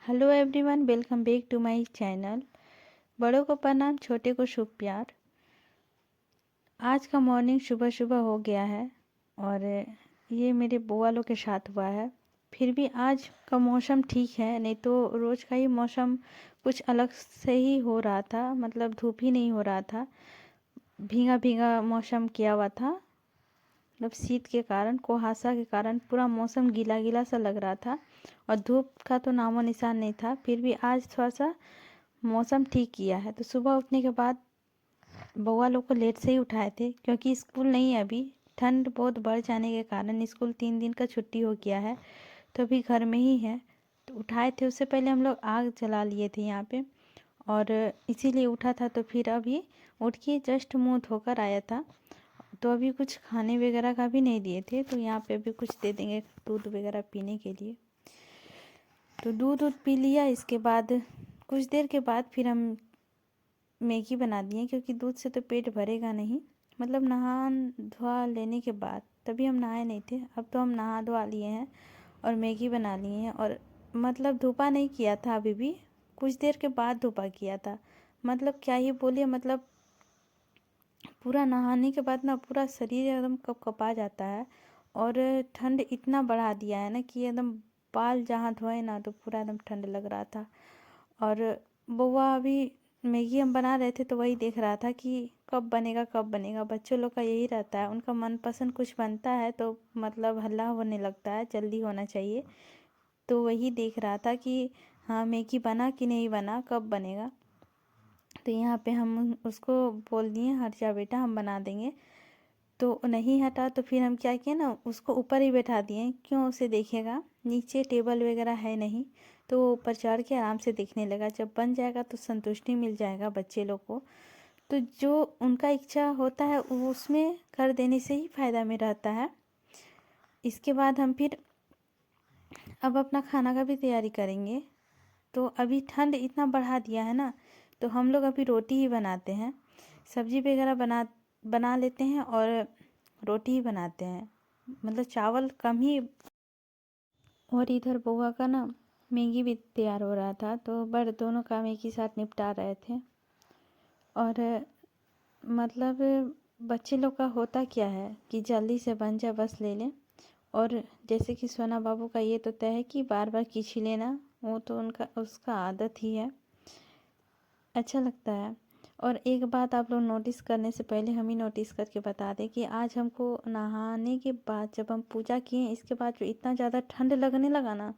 Hello everyone, welcome back to my channel. बड़ों को प्रणाम, छोटे को शुभ प्यार। आज का मॉर्निंग सुबह सुबह हो गया है और ये मेरे बुआ लोग के साथ हुआ है। फिर भी आज का मौसम ठीक है, नहीं तो रोज़ का ही मौसम कुछ अलग से ही हो रहा था। मतलब धूप ही नहीं हो रहा था, भीगा भीगा मौसम किया हुआ था। मतलब शीत के कारण, कुहासा के कारण पूरा मौसम गीला गीला सा लग रहा था और धूप का तो नामो निशान नहीं था। फिर भी आज थोड़ा सा मौसम ठीक किया है। तो सुबह उठने के बाद बउआ लोग को लेट से ही उठाए थे, क्योंकि स्कूल नहीं है अभी। ठंड बहुत बढ़ जाने के कारण स्कूल 3 दिन का छुट्टी हो गया है, तो अभी घर में ही है। तो उठाए थे, उससे पहले हम लोग आग जला लिए थे यहाँ पे, और इसीलिए उठा था। तो फिर अभी उठ के जस्ट मुँह धोकर आया था। तो अभी कुछ खाने वगैरह का भी नहीं दिए थे, तो यहाँ पे अभी कुछ दे देंगे दूध वगैरह पीने के लिए। तो दूध पी लिया। इसके बाद कुछ देर के बाद फिर हम मैगी बना दिए, क्योंकि दूध से तो पेट भरेगा नहीं। मतलब नहा धोआ लेने के बाद, तभी हम नहाए नहीं थे, अब तो हम नहा धोआ लिए हैं और मैगी बना लिए हैं। और मतलब धूपा नहीं किया था, अभी भी कुछ देर के बाद धूपा किया था। मतलब क्या ही बोलिए, मतलब पूरा नहाने के बाद ना पूरा शरीर एकदम कपकपा जाता है। और ठंड इतना बढ़ा दिया है ना कि एकदम बाल जहाँ धोए ना तो पूरा एकदम ठंड लग रहा था। और बउआ अभी मैगी हम बना रहे थे तो वही देख रहा था कि कब बनेगा कब बनेगा। बच्चों लोग का यही रहता है, उनका मनपसंद कुछ बनता है तो मतलब हल्ला होने लगता है, जल्दी होना चाहिए। तो वही देख रहा था कि हाँ मैगी बना कि नहीं बना, कब बनेगा। तो यहाँ पे हम उसको बोल दिए, हट जा बेटा हम बना देंगे। तो नहीं हटा, तो फिर हम क्या किए ना, उसको ऊपर ही बैठा दिए। क्यों उसे देखेगा, नीचे टेबल वगैरह है नहीं, तो वो ऊपर चढ़ के आराम से देखने लगा। जब बन जाएगा तो संतुष्टि मिल जाएगा बच्चे लोग को। तो जो उनका इच्छा होता है वो उसमें कर देने से ही फ़ायदा में रहता है। इसके बाद हम फिर अब अपना खाना का भी तैयारी करेंगे। तो अभी ठंड इतना बढ़ा दिया है ना, तो हम लोग अभी रोटी ही बनाते हैं। सब्जी वगैरह बना लेते हैं और रोटी ही बनाते हैं, मतलब चावल कम ही। और इधर बुआ का ना मैगी भी तैयार हो रहा था, तो बड़ दोनों काम एक ही साथ निपटा रहे थे। और मतलब बच्चे लोग का होता क्या है कि जल्दी से बन जाए बस ले लें। और जैसे कि सोना बाबू का ये तो तय है कि बार बार खींच लेना, वो तो उसका आदत ही है, अच्छा लगता है। और एक बात आप लोग नोटिस करने से पहले हम ही नोटिस करके बता दें कि आज हमको नहाने के बाद जब हम पूजा किए, इसके बाद जो इतना ज़्यादा ठंड लगने लगा ना,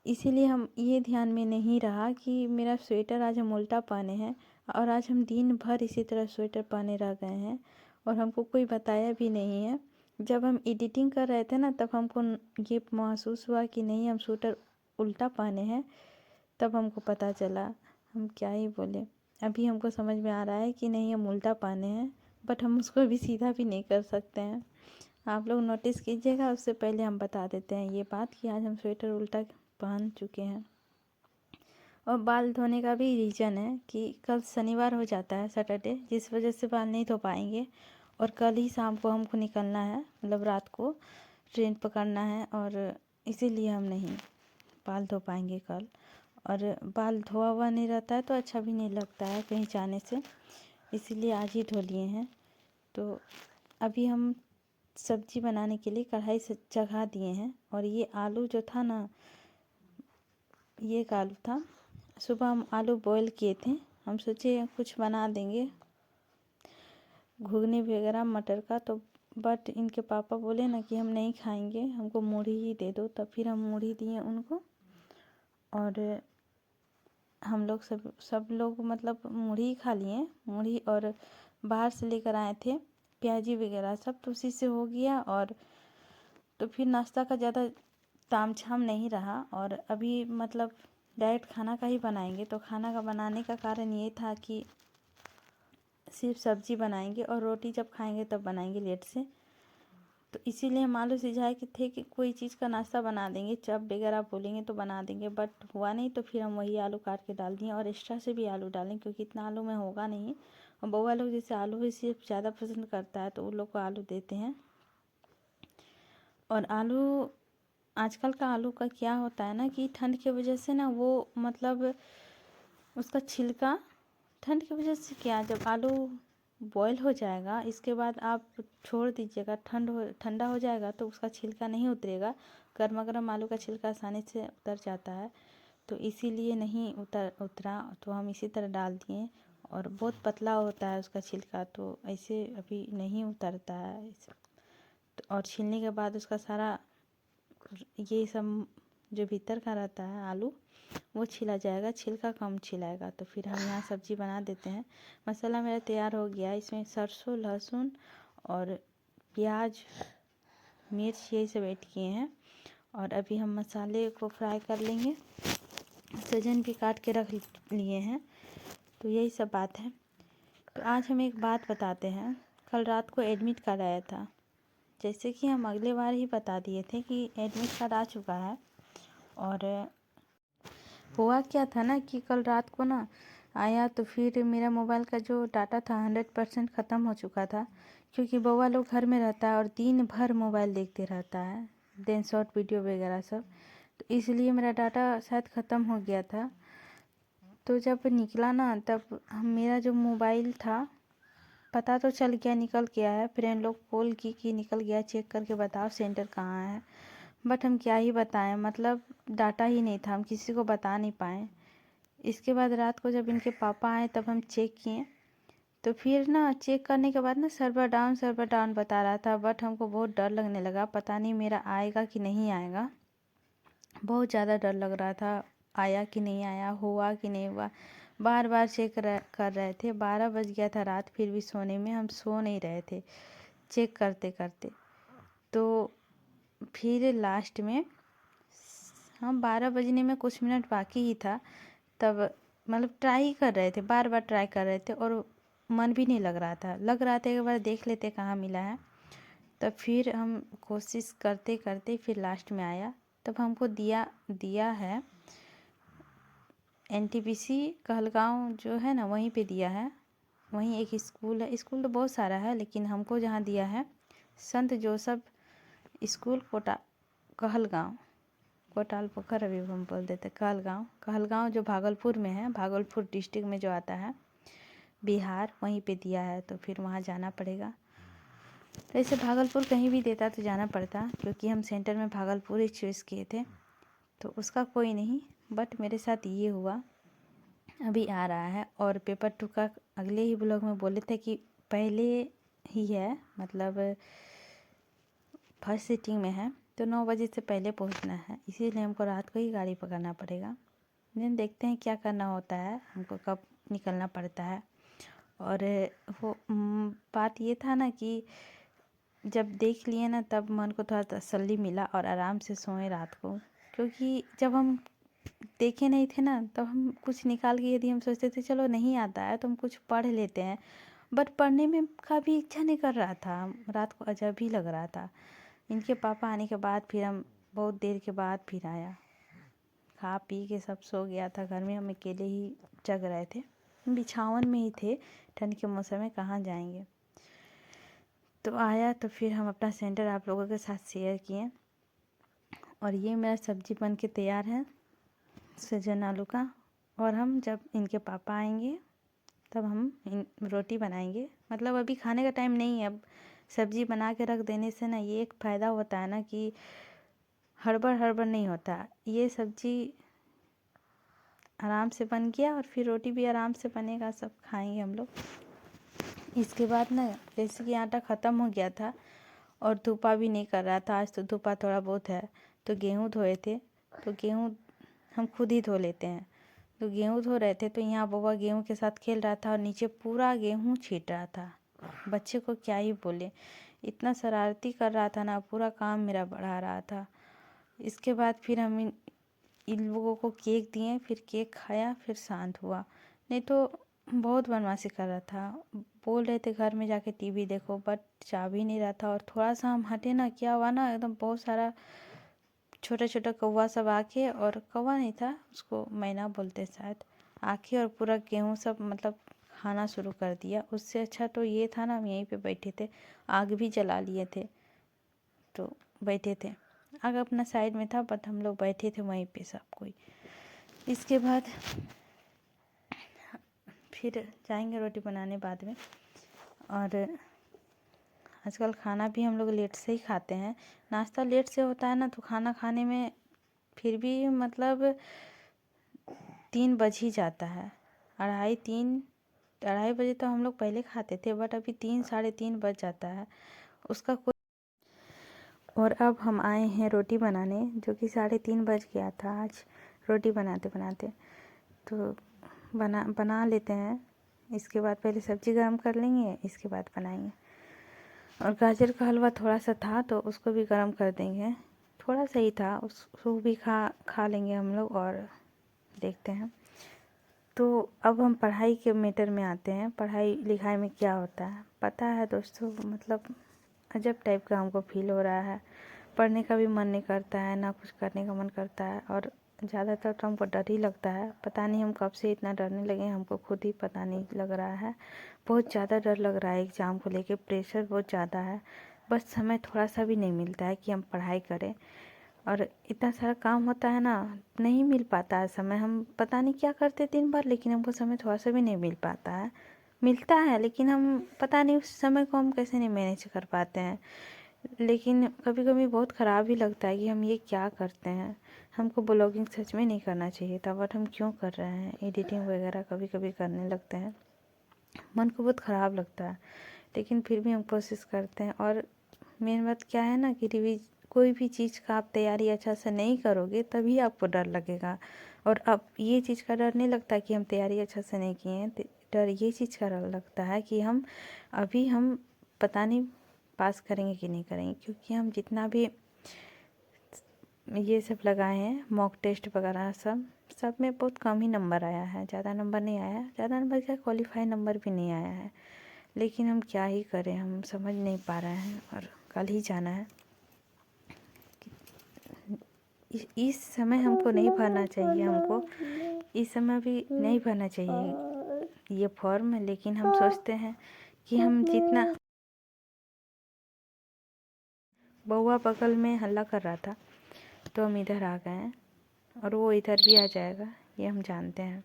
इसीलिए हम ये ध्यान में नहीं रहा कि मेरा स्वेटर आज हम उल्टा पहने हैं। और आज हम दिन भर इसी तरह स्वेटर पहने रह गए हैं और हमको कोई बताया भी नहीं है। जब हम एडिटिंग कर रहे थे ना, तब हमको ये महसूस हुआ कि नहीं हम स्वेटर उल्टा पहने हैं, तब हमको पता चला। हम क्या ही बोले, अभी हमको समझ में आ रहा है कि नहीं हम उल्टा पहने हैं, बट हम उसको भी सीधा भी नहीं कर सकते हैं। आप लोग नोटिस कीजिएगा, उससे पहले हम बता देते हैं ये बात कि आज हम स्वेटर उल्टा पहन चुके हैं। और बाल धोने का भी रीज़न है कि कल शनिवार हो जाता है, सैटरडे, जिस वजह से बाल नहीं धो पाएंगे। और कल ही शाम को हमको निकलना है, मतलब रात को ट्रेन पकड़ना है, और इसीलिए हम नहीं बाल धो पाएंगे कल। और बाल धोआ हुआ नहीं रहता है तो अच्छा भी नहीं लगता है कहीं जाने से, इसीलिए आज ही धो लिए हैं। तो अभी हम सब्जी बनाने के लिए कढ़ाई से चढ़ा दिए हैं। और ये आलू जो था ना, ये एक आलू था, सुबह हम आलू बॉईल किए थे। हम सोचे कुछ बना देंगे, घुगनी वगैरह मटर का, तो बट इनके पापा बोले ना कि हम नहीं खाएंगे, हमको मूढ़ी ही दे दो। तब फिर हम मूढ़ी दिए उनको। और हम लोग सब लोग मतलब मूढ़ी ही खा लिए, मूढ़ी। और बाहर से लेकर आए थे प्याजी वगैरह सब, तो उसी से हो गया। और तो फिर नाश्ता का ज़्यादा तामझाम नहीं रहा, और अभी मतलब डायरेक्ट खाना का ही बनाएंगे। तो खाना का बनाने का कारण ये था कि सिर्फ सब्जी बनाएंगे और रोटी जब खाएंगे तब बनाएंगे लेट से। तो इसीलिए हम आलू सिझाए कि थे कि कोई चीज़ का नाश्ता बना देंगे, चप वगैरह बोलेंगे तो बना देंगे, बट हुआ नहीं। तो फिर हम वही आलू काट के डाल दिए और एक्स्ट्रा से भी आलू डालें, क्योंकि इतना आलू में होगा नहीं। और बउआ लोग जैसे आलू ही सिर्फ ज़्यादा पसंद करता है, तो उन लोग को आलू देते हैं। और आलू आजकल का आलू का क्या होता है ना कि ठंड की वजह से ना वो मतलब उसका छिलका ठंड की वजह से क्या, जब आलू बॉयल हो जाएगा इसके बाद आप छोड़ दीजिएगा, ठंडा हो जाएगा तो उसका छिलका नहीं उतरेगा। गर्मा गर्म आलू का छिलका आसानी से उतर जाता है, तो इसीलिए नहीं उतरा तो हम इसी तरह डाल दिए। और बहुत पतला होता है उसका छिलका, तो ऐसे अभी नहीं उतरता है। और छीलने के बाद उसका सारा ये सब जो भीतर का रहता है आलू वो छिला जाएगा, छिलका कम छिलाएगा। तो फिर हम यहाँ सब्ज़ी बना देते हैं। मसाला मेरा तैयार हो गया, इसमें सरसों, लहसुन और प्याज, मिर्च यही सब ऐड किए हैं। और अभी हम मसाले को फ्राई कर लेंगे। सजन भी काट के रख लिए हैं। तो यही सब बात है। तो आज हम एक बात बताते हैं। कल रात को एडमिट कार्ड आया था, जैसे कि हम अगले बार ही बता दिए थे कि एडमिट कार्ड आ चुका है। और हुआ क्या था ना कि कल रात को ना आया तो फिर मेरा मोबाइल का जो डाटा था 100% ख़त्म हो चुका था, क्योंकि बउआ लोग घर में रहता है और दिन भर मोबाइल देखते रहता है, देन शॉर्ट वीडियो वगैरह सब। तो इसलिए मेरा डाटा शायद ख़त्म हो गया था। तो जब निकला ना तब मेरा जो मोबाइल था, पता तो चल गया निकल गया है, फ्रेंड लोग कॉल की कि निकल गया, चेक करके बताओ सेंटर कहाँ है। बट हम क्या ही बताएं, मतलब डाटा ही नहीं था, हम किसी को बता नहीं पाए। इसके बाद रात को जब इनके पापा आए तब हम चेक किए, तो फिर ना चेक करने के बाद ना सर्वर डाउन बता रहा था। बट हमको बहुत डर लगने लगा, पता नहीं मेरा आएगा कि नहीं आएगा। बहुत ज़्यादा डर लग रहा था, आया कि नहीं आया, हुआ कि नहीं हुआ। बार बार चेक कर रहे थे। 12 बज गया था रात, फिर भी सोने में हम सो नहीं रहे थे चेक करते करते। तो फिर लास्ट में हम 12 बजने में कुछ मिनट बाकी ही था, तब मतलब ट्राई ही कर रहे थे, बार बार ट्राई कर रहे थे और मन भी नहीं लग रहा था। एक बार देख लेते कहाँ मिला है। तब फिर हम कोशिश करते करते फिर लास्ट में आया। तब हमको दिया है NTPC कहलगांव जो है ना, वहीं पे दिया है। वहीं एक स्कूल है, स्कूल तो बहुत सारा है लेकिन हमको जहाँ दिया है संत जोसफ स्कूल कहलगांव, कोटाल पोखर अभी हम बोल देते कहलगांव जो भागलपुर में है, भागलपुर डिस्ट्रिक्ट में जो आता है बिहार, वहीं पे दिया है। तो फिर वहाँ जाना पड़ेगा। तो ऐसे भागलपुर कहीं भी देता तो जाना पड़ता, क्योंकि हम सेंटर में भागलपुर ही चूज़ किए थे। तो उसका कोई नहीं, बट मेरे साथ ये हुआ। अभी आ रहा है। और पेपर 2 का अगले ही ब्लॉग में बोले थे कि पहले ही है, मतलब फर्स्ट सीटिंग में है, तो 9 बजे से पहले पहुंचना है, इसीलिए हमको रात को ही गाड़ी पकड़ना पड़ेगा। दिन देखते हैं क्या करना होता है, हमको कब निकलना पड़ता है। और वो बात ये था ना कि जब देख लिए ना तब मन को थोड़ा तसल्ली मिला और आराम से सोए रात को। क्योंकि जब हम देखे नहीं थे ना, तब हम कुछ निकाल के यदि हम सोचते थे चलो नहीं आता है तो हम कुछ पढ़ लेते हैं, बट पढ़ने में का भी इच्छा नहीं कर रहा था। रात को अजब ही लग रहा था। इनके पापा आने के बाद फिर हम बहुत देर के बाद फिर आया, खा पी के सब सो गया था घर में, हम अकेले ही जग रहे थे, बिछावन में ही थे, ठंड के मौसम में कहाँ जाएंगे। तो आया तो फिर हम अपना सेंटर आप लोगों के साथ शेयर किए। और ये मेरा सब्जी बन के तैयार है, सजन आलू का। और हम जब इनके पापा आएंगे तब हम रोटी बनाएंगे। मतलब अभी खाने का टाइम नहीं है, अब सब्जी बना के रख देने से ना ये एक फ़ायदा होता है ना कि हड़बड़ नहीं होता। ये सब्जी आराम से बन गया और फिर रोटी भी आराम से बनेगा, सब खाएंगे हम लोग। इसके बाद ना जैसे कि आटा ख़त्म हो गया था और धूपा भी नहीं कर रहा था, आज तो धूपा थोड़ा बहुत है, तो गेहूँ धोए थे। तो गेहूँ हम खुद ही धो लेते हैं। तो गेहूँ धो रहे थे तो यहाँ बउआ गेहूँ के साथ खेल रहा था और नीचे पूरा गेहूँ छींट रहा था। बच्चे को क्या ही बोले, इतना शरारती कर रहा था ना, पूरा काम मेरा बढ़ा रहा था। इसके बाद फिर हम इन लोगों को केक दिए, फिर केक खाया, फिर शांत हुआ। नहीं तो बहुत बदमाशी कर रहा था। बोल रहे थे घर में जाके टीवी देखो, बट जा भी नहीं रहा था। और थोड़ा सा हम हटे ना, क्या हुआ ना, एकदम बहुत सारा छोटा छोटा कौवा सब आके, और कौवा नहीं था उसको मैना बोलते शायद, आके और पूरा गेहूँ सब मतलब खाना शुरू कर दिया। उससे अच्छा तो ये था ना हम यहीं पे बैठे थे, आग भी जला लिए थे तो बैठे थे। आगे अपना साइड में था, बट हम लोग बैठे थे वहीं पे सब कोई। इसके बाद फिर जाएंगे रोटी बनाने बाद में। और आजकल खाना भी हम लोग लेट से ही खाते हैं। नाश्ता लेट से होता है ना, तो खाना खाने में फिर भी मतलब 3 बज ही जाता है। 2:30 बजे तो हम लोग पहले खाते थे, बट अभी 3 साढ़े 3 बज जाता है उसका कोई। और अब हम आए हैं रोटी बनाने, जो कि 3:30 बज गया था आज रोटी बनाते बनाते। तो बना लेते हैं। इसके बाद पहले सब्ज़ी गरम कर लेंगे, इसके बाद बनाएंगे। और गाजर का हलवा थोड़ा सा था, तो उसको भी गरम कर देंगे। थोड़ा सा ही था, उसको भी खा लेंगे हम लोग। और देखते हैं। तो अब हम पढ़ाई के मैटर में आते हैं। पढ़ाई लिखाई में क्या होता है पता है दोस्तों, मतलब अजब टाइप का हमको फील हो रहा है। पढ़ने का भी मन नहीं करता है, ना कुछ करने का मन करता है। और ज़्यादातर तो हमको डर ही लगता है। पता नहीं हम कब से इतना डरने लगे हैं, हमको खुद ही पता नहीं लग रहा है। बहुत ज़्यादा डर लग रहा है एग्ज़ाम को लेके, प्रेशर बहुत ज़्यादा है। बस समय थोड़ा सा भी नहीं मिलता है कि हम पढ़ाई करें। और इतना सारा काम होता है ना, नहीं मिल पाता है समय। हम पता नहीं क्या करते दिन भर, लेकिन हमको समय थोड़ा सा भी नहीं मिल पाता है। मिलता है लेकिन हम पता नहीं उस समय को हम कैसे नहीं मैनेज कर पाते हैं। लेकिन कभी कभी बहुत ख़राब भी लगता है कि हम ये क्या करते हैं। हमको ब्लॉगिंग सच में नहीं करना चाहिए था, बट हम क्यों कर रहे हैं। एडिटिंग वगैरह कभी कभी करने लगते हैं, मन को बहुत ख़राब लगता है, लेकिन फिर भी हम कोशिश करते हैं। और मेन बात क्या है ना कि कोई भी चीज़ का आप तैयारी अच्छा से नहीं करोगे तभी आपको डर लगेगा। और अब ये चीज़ का डर नहीं लगता कि हम तैयारी अच्छा से नहीं किए हैं, डर ये चीज़ का लगता है कि हम पता नहीं पास करेंगे कि नहीं करेंगे। क्योंकि हम जितना भी ये सब लगाए हैं मॉक टेस्ट वगैरह, सब में बहुत कम ही नंबर आया है, ज़्यादा नंबर नहीं आया। ज़्यादा नंबर क्या, क्वालिफाई नंबर भी नहीं आया है। लेकिन हम क्या ही करें, हम समझ नहीं पा रहे हैं। और कल ही जाना है। इस समय हमको नहीं भरना चाहिए, हमको इस समय भी नहीं भरना चाहिए ये फॉर्म। लेकिन हम सोचते हैं कि हम जितना, बउआ बगल में हल्ला कर रहा था तो हम इधर आ गए हैं, और वो इधर भी आ जाएगा ये हम जानते हैं।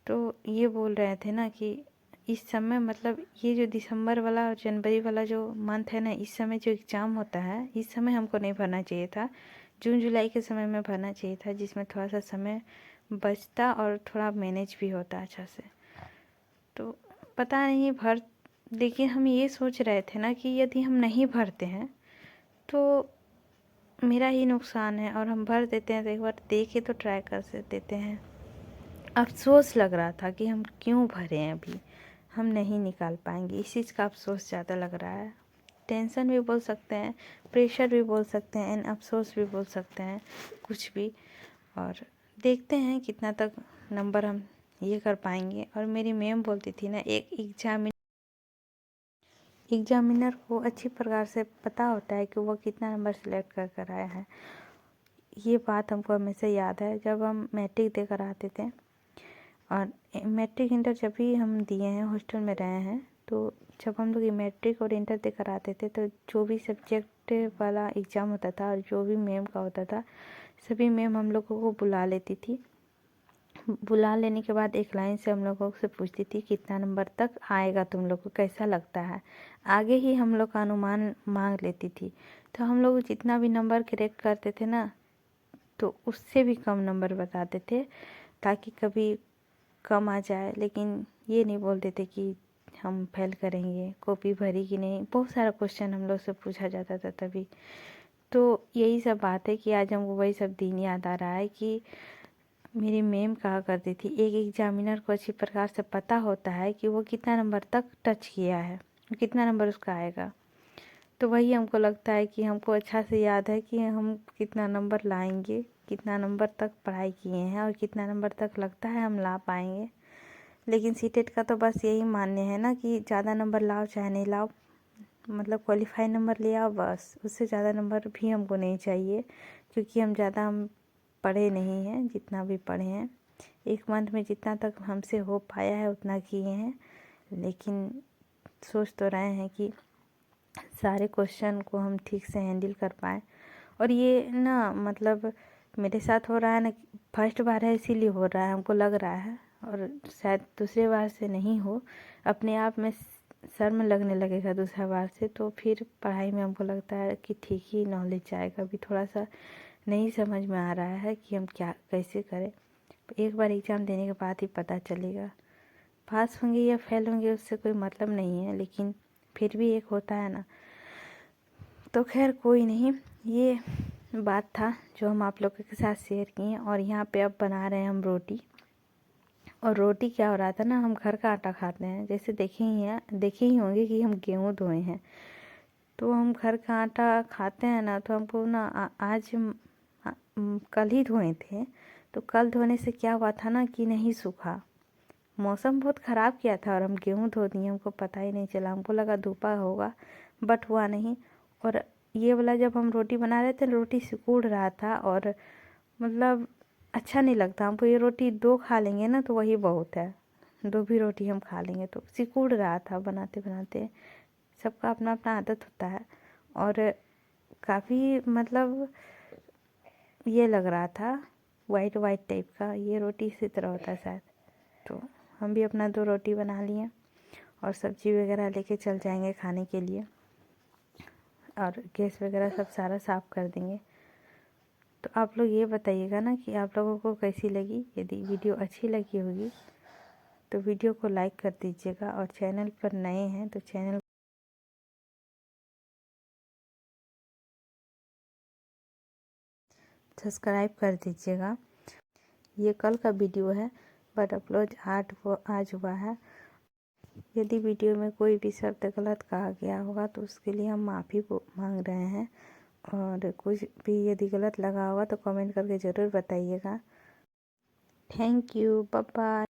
तो ये बोल रहे थे ना कि इस समय मतलब ये जो दिसंबर वाला और जनवरी वाला जो मंथ है ना, इस समय जो एग्ज़ाम होता है, इस समय हमको नहीं भरना चाहिए था। जून जुलाई के समय में भरना चाहिए था, जिसमें थोड़ा सा समय बचता और थोड़ा मैनेज भी होता अच्छा से। तो पता नहीं लेकिन हम ये सोच रहे थे ना कि यदि हम नहीं भरते हैं तो मेरा ही नुकसान है, और हम भर देते हैं तो एक बार देखे तो ट्राई कर देते हैं। अफ़सोस लग रहा था कि हम क्यों भरे हैं, अभी हम नहीं निकाल पाएंगे। इस चीज़ का अफ़सोस ज़्यादा लग रहा है। टेंशन भी बोल सकते हैं, प्रेशर भी बोल सकते हैं, एंड अफ़सोस भी बोल सकते हैं, कुछ भी। और देखते हैं कितना तक नंबर हम ये कर पाएंगे। और मेरी मैम बोलती थी ना, एक एग्जामिनर को अच्छी प्रकार से पता होता है कि वो कितना नंबर सेलेक्ट कर कर आया है। ये बात हमको हमेशा याद है जब हम मैट्रिक देकर आते थे। और मैट्रिक इंटर जब भी हम दिए हैं, हॉस्टल में रहे हैं, तो जब हम लोग मैट्रिक और इंटर देकर आते थे तो जो भी सब्जेक्ट वाला एग्ज़ाम होता था और जो भी मैम का होता था, सभी मैम हम लोगों को बुला लेती थी। बुला लेने के बाद एक लाइन से हम लोगों से पूछती थी कितना नंबर तक आएगा, तुम लोग को कैसा लगता है। आगे ही हम लोग का अनुमान मांग लेती थी। तो हम लोग जितना भी नंबर करेक्ट करते थे ना, तो उससे भी कम नंबर बताते थे, ताकि कभी कम आ जाए। लेकिन ये नहीं बोलते थे कि हम फेल करेंगे, कॉपी भरी कि नहीं। बहुत सारा क्वेश्चन हम लोग से पूछा जाता था तभी। तो यही सब बात है कि आज हमको वही सब दिन याद आ रहा है कि मेरी मैम कहा करती थी, एक एग्जामिनर को अच्छी प्रकार से पता होता है कि वो कितना नंबर तक टच किया है, कितना नंबर उसका आएगा। तो वही हमको लगता है कि हमको अच्छा से याद है कि हम कितना नंबर लाएंगे, कितना नंबर तक पढ़ाई किए हैं, और कितना नंबर तक लगता है हम ला पाएंगे। लेकिन सीटेट का तो बस यही मान्य है ना कि ज़्यादा नंबर लाओ चाहे नहीं लाओ, मतलब क्वालिफाई नंबर ले आओ बस। उससे ज़्यादा नंबर भी हमको नहीं चाहिए, क्योंकि हम पढ़े नहीं हैं। जितना भी पढ़े हैं, एक मंथ में जितना तक हमसे हो पाया है उतना किए हैं। लेकिन सोच तो रहे हैं कि सारे क्वेश्चन को हम ठीक से हैंडल कर पाएँ। और ये ना मतलब मेरे साथ हो रहा है ना, फर्स्ट बार है इसीलिए हो रहा है हमको लग रहा है, और शायद दूसरे बार से नहीं हो, अपने आप में शर्म लगने लगेगा दूसरा बार से, तो फिर पढ़ाई में हमको लगता है कि ठीक ही नॉलेज आएगा। अभी थोड़ा सा नहीं समझ में आ रहा है कि हम क्या कैसे करें। एक बार एग्ज़ाम देने के बाद ही पता चलेगा, पास होंगे या फेल होंगे उससे कोई मतलब नहीं है, लेकिन फिर भी एक होता है ना। तो खैर कोई नहीं, ये बात था जो हम आप लोगों के साथ शेयर किए। और यहाँ पे अब बना रहे हैं हम रोटी। और रोटी क्या हो रहा था ना, हम घर का आटा खाते हैं, जैसे देखे ही होंगे कि हम गेहूँ धोए हैं, तो हम घर का आटा खाते हैं ना, तो हमको ना आज कल ही धोए थे, तो कल धोने से क्या हुआ था ना कि नहीं सूखा, मौसम बहुत ख़राब किया था और हम गेहूँ धो दिए, हमको पता ही नहीं चला, हमको लगा धूपा होगा बट हुआ नहीं। और ये वाला जब हम रोटी बना रहे थे, रोटी सिकुड़ रहा था और मतलब अच्छा नहीं लगता हमको। ये रोटी 2 खा लेंगे ना तो वही बहुत है, 2 भी रोटी हम खा लेंगे, तो सिकुड़ रहा था बनाते बनाते। सबका अपना अपना आदत होता है। और काफ़ी मतलब ये लग रहा था वाइट वाइट टाइप का, ये रोटी इसी तरह होता है शायद। तो हम भी अपना 2 रोटी बना लिए और सब्जी वगैरह लेके चल जाएंगे खाने के लिए, और गैस वगैरह सब सारा साफ़ कर देंगे। तो आप लोग ये बताइएगा ना कि आप लोगों को कैसी लगी। यदि वीडियो अच्छी लगी होगी तो वीडियो को लाइक कर दीजिएगा, और चैनल पर नए हैं तो चैनल सब्सक्राइब कर दीजिएगा। ये कल का वीडियो है बट अपलोड आज हुआ है। यदि वीडियो में कोई भी शब्द गलत कहा गया होगा तो उसके लिए हम माफ़ी मांग रहे हैं, और कुछ भी यदि गलत लगा होगा तो कमेंट करके ज़रूर बताइएगा। Thank you, bye bye.